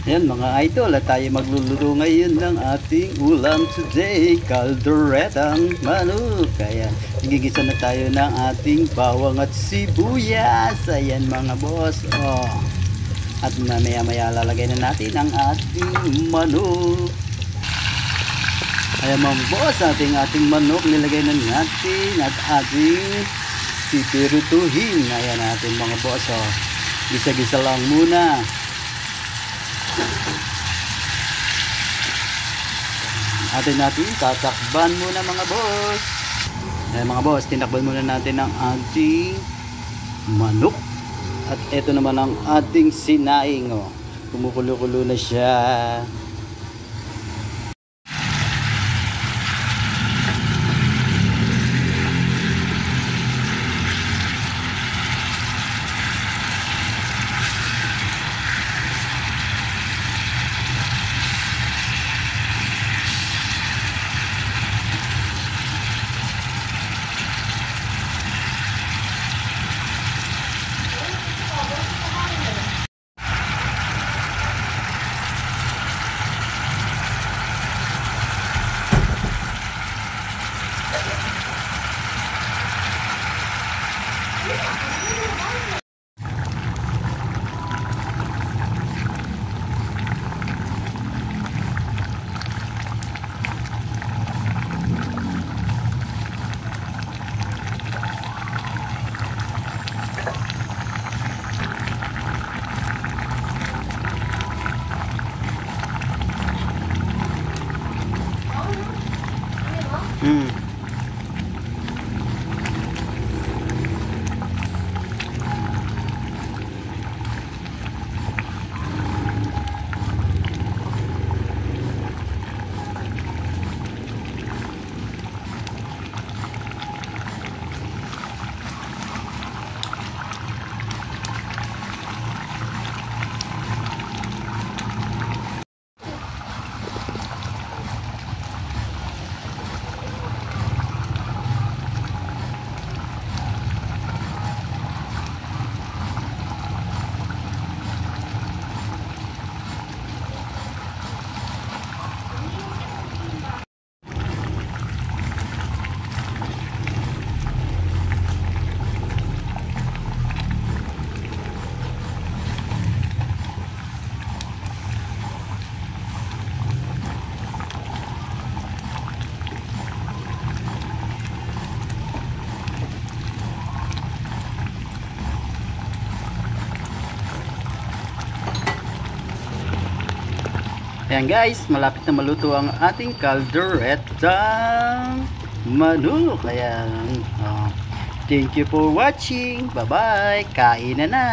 Ayan mga idol, at tayo magluluto ngayon ng ating ulam today, kalderetang manok. Kaya gigisa na tayo ng ating bawang at sibuyas. Ayan mga boss. Oh. At mamaya maya lalagay na natin ang ating manok. Ayan mga boss, ating manok nilagay na natin at ating pipirutuhin. Ayan natin mga boss. Oh. Gisa-gisa lang muna. Atin natin tatakban muna mga boss. Mga boss, tinakban muna natin ang ating manok. At ito naman ang ating sinaing. Oh. Kumukulo-kulo na siya. Ayan guys, malapit na maluto ang ating kalderetang manok. Ayan. Thank you for watching. Bye bye. Kain na na.